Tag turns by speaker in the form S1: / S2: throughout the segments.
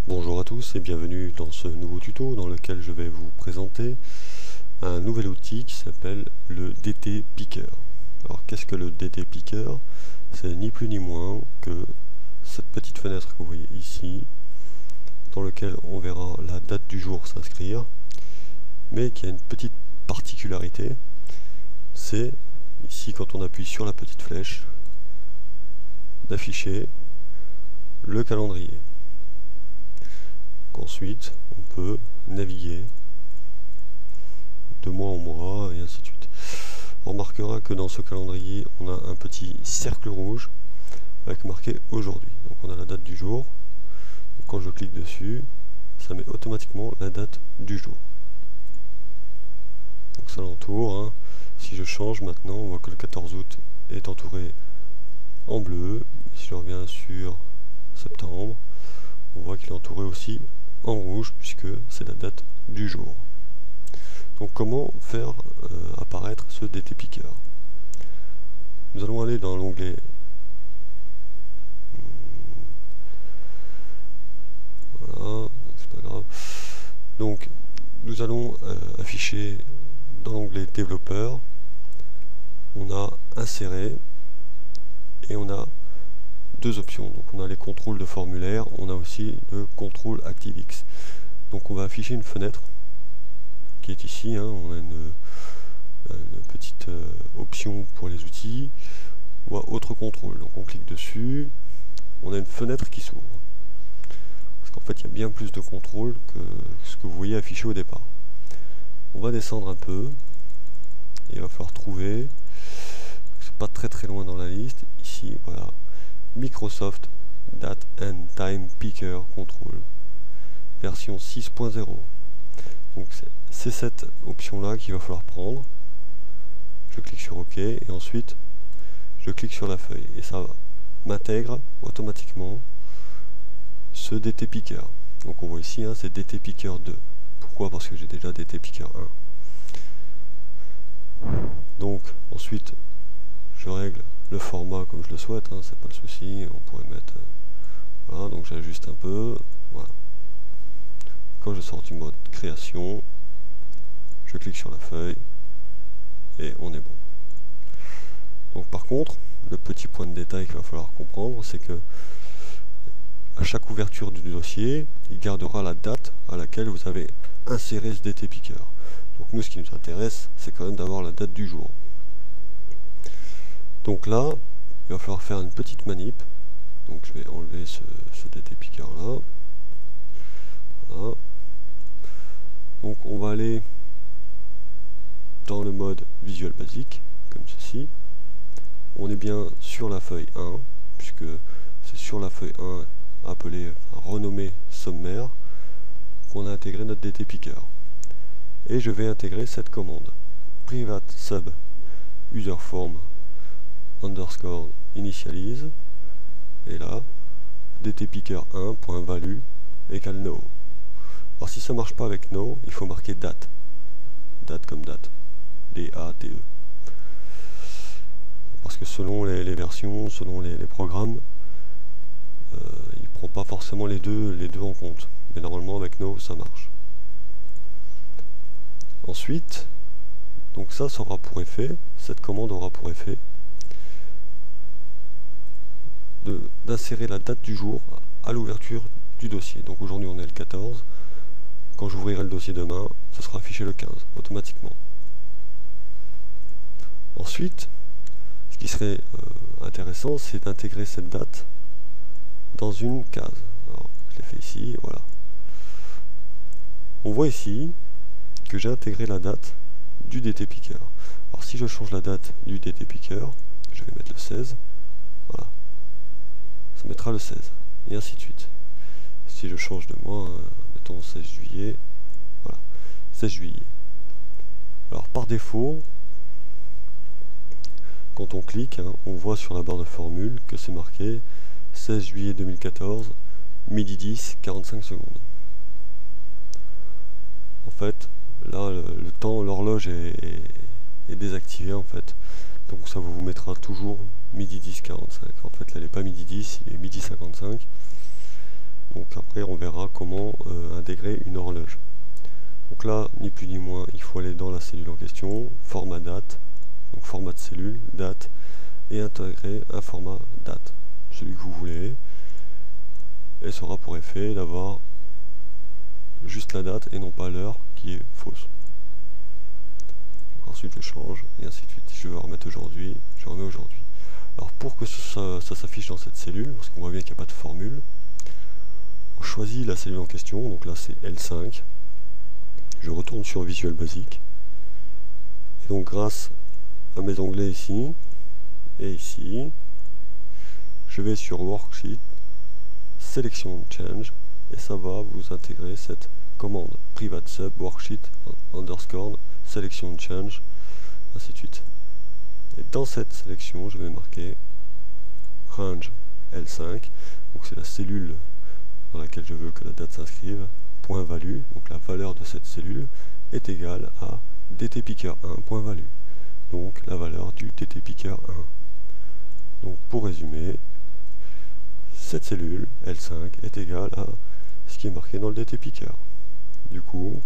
S1: Bonjour à tous et bienvenue dans ce nouveau tuto dans lequel je vais vous présenter un nouvel outil qui s'appelle le DT Picker. Alors qu'est-ce que le DT Picker? C'est ni plus ni moins que cette petite fenêtre que vous voyez ici, dans laquelle on verra la date du jour s'inscrire, mais qui a une petite particularité, c'est ici quand on appuie sur la petite flèche, d'afficher le calendrier. Ensuite, on peut naviguer de mois en mois et ainsi de suite. On remarquera que dans ce calendrier, on a un petit cercle rouge avec marqué aujourd'hui. Donc on a la date du jour. Quand je clique dessus, ça met automatiquement la date du jour. Donc ça l'entoure. Hein. Si je change maintenant, on voit que le 14 août est entouré en bleu. Si je reviens sur septembre, on voit qu'il est entouré aussi en rouge puisque c'est la date du jour. Donc comment faire apparaître ce DT Picker? Nous allons aller dans l'onglet voilà, c'est pas grave. Donc nous allons afficher dans l'onglet développeur, on a insérer et on a deux options. Donc on a les contrôles de formulaire, on a aussi le contrôle ActiveX. Donc on va afficher une fenêtre qui est ici, hein. On a une petite option pour les outils, ou autre contrôle. Donc on clique dessus, on a une fenêtre qui s'ouvre. Parce qu'en fait il y a bien plus de contrôles que ce que vous voyez affiché au départ. On va descendre un peu, et il va falloir trouver, c'est pas très loin dans la liste, ici voilà, Microsoft Date and Time Picker Control version 6.0. Donc c'est cette option là qu'il va falloir prendre. Je clique sur OK et ensuite je clique sur la feuille et ça m'intègre automatiquement ce DT Picker. Donc on voit ici, hein, c'est DT Picker 2. Pourquoi? Parce que j'ai déjà DT Picker 1. Donc ensuite je règle le format comme je le souhaite, hein, c'est pas le souci. On pourrait mettre voilà, donc j'ajuste un peu, voilà. Quand je sors du mode création, je clique sur la feuille et on est bon. Donc par contre, le petit point de détail qu'il va falloir comprendre, c'est que à chaque ouverture du dossier, il gardera la date à laquelle vous avez inséré ce DT Picker. Donc nous, ce qui nous intéresse, c'est quand même d'avoir la date du jour. Donc là, il va falloir faire une petite manip. Donc je vais enlever ce DT Picker là. Voilà. Donc on va aller dans le mode visuel basique, comme ceci. On est bien sur la feuille 1, puisque c'est sur la feuille 1 appelée, enfin, renommée sommaire, qu'on a intégré notre DT Picker. Et je vais intégrer cette commande. Private sub user form underscore initialize, et là DT Picker 1.value égale no. Alors si ça marche pas avec no, il faut marquer date, date comme date, D-A-T-E, parce que selon les versions, selon les programmes, il prend pas forcément les deux en compte, mais normalement avec no ça marche. Ensuite, donc ça aura pour effet, cette commande aura pour effet d'insérer la date du jour à l'ouverture du dossier. Donc aujourd'hui on est le 14, quand j'ouvrirai le dossier demain, ce sera affiché le 15 automatiquement. Ensuite, ce qui serait intéressant, c'est d'intégrer cette date dans une case. Alors, je l'ai fait ici, voilà. On voit ici que j'ai intégré la date du DT Picker. Alors si je change la date du DT Picker, je vais mettre le 16, voilà, ça mettra le 16, et ainsi de suite. Si je change de mois, mettons 16 juillet, voilà, 16 juillet. Alors par défaut, quand on clique, hein, on voit sur la barre de formule que c'est marqué 16 juillet 2014, midi 10, 45 secondes. En fait, là, le temps, l'horloge est désactivée en fait. Donc ça vous mettra toujours midi 10, 45. En fait, là, elle n'est pas midi 10, il est midi 55. Donc après on verra comment intégrer une horloge. Donc là, ni plus ni moins, il faut aller dans la cellule en question, format date, donc format de cellule, date, et intégrer un format date, celui que vous voulez, et ça aura pour effet d'avoir juste la date et non pas l'heure qui est fausse. Donc ensuite je change, et ainsi de suite. Si je veux remettre aujourd'hui, je remets aujourd'hui. Alors pour que ça s'affiche dans cette cellule, parce qu'on voit bien qu'il n'y a pas de formule, on choisit la cellule en question, donc là c'est L5, je retourne sur Visual Basic, et donc grâce à mes onglets ici, et ici, je vais sur Worksheet, Selection Change, et ça va vous intégrer cette commande Private Sub Worksheet underscore Selection Change, ainsi de suite. Et dans cette sélection, je vais marquer Range L5, donc c'est la cellule dans laquelle je veux que la date s'inscrive, point value, donc la valeur de cette cellule est égale à DTPicker1 point value, donc la valeur du DTPicker1. Donc pour résumer, cette cellule L5 est égale à ce qui est marqué dans le DTPicker. Du coup,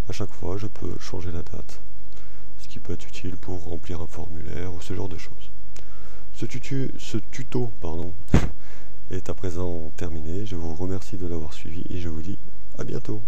S1: à chaque fois, je peux changer la date, ce qui peut être utile pour remplir un formulaire ou ce genre de choses. Ce tuto est à présent terminé. Je vous remercie de l'avoir suivi et je vous dis à bientôt.